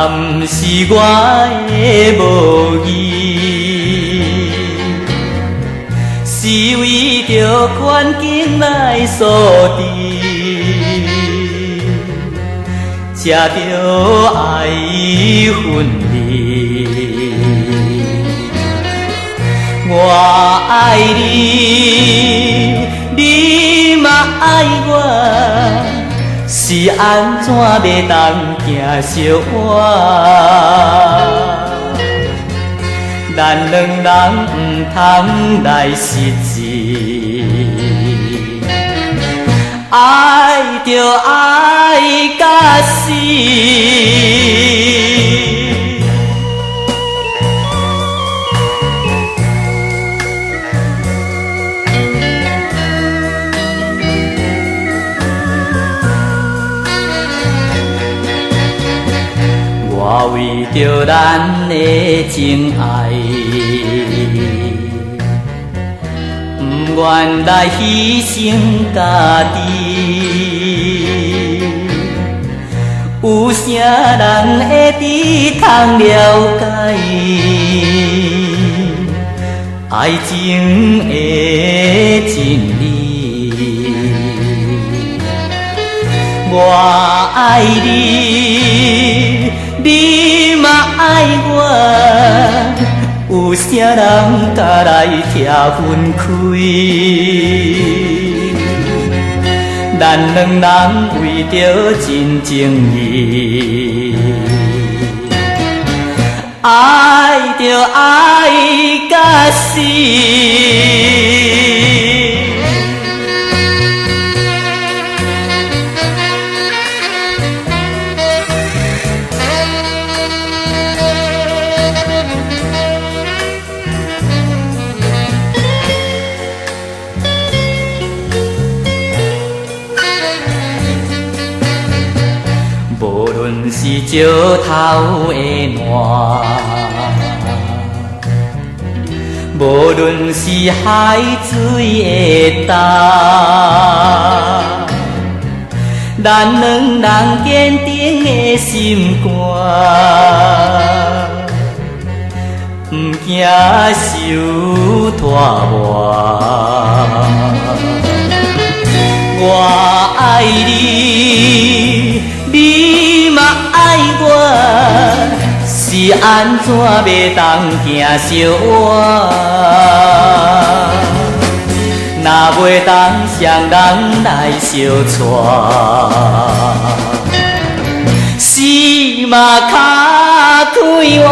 毋是我的无义，是为着环境来所致，才着爱分离。我爱你，你嘛爱我，是安怎要当行相换？咱两人唔通来失志，爱着爱到死。我为着咱的情爱，不愿来牺牲家己。有啥人会知通了解爱情的真理？我爱你，你嘛爱我，有啥人甲来拆分开？咱两人为着真情义，爱着爱到死。无论是石头的烂，无论是海水的干，咱两人坚定的心肝，不惊受拖磨。我爱你，你嘛爱我，是安怎要当行相换？若袂当双人来相娶，死嘛脚开活。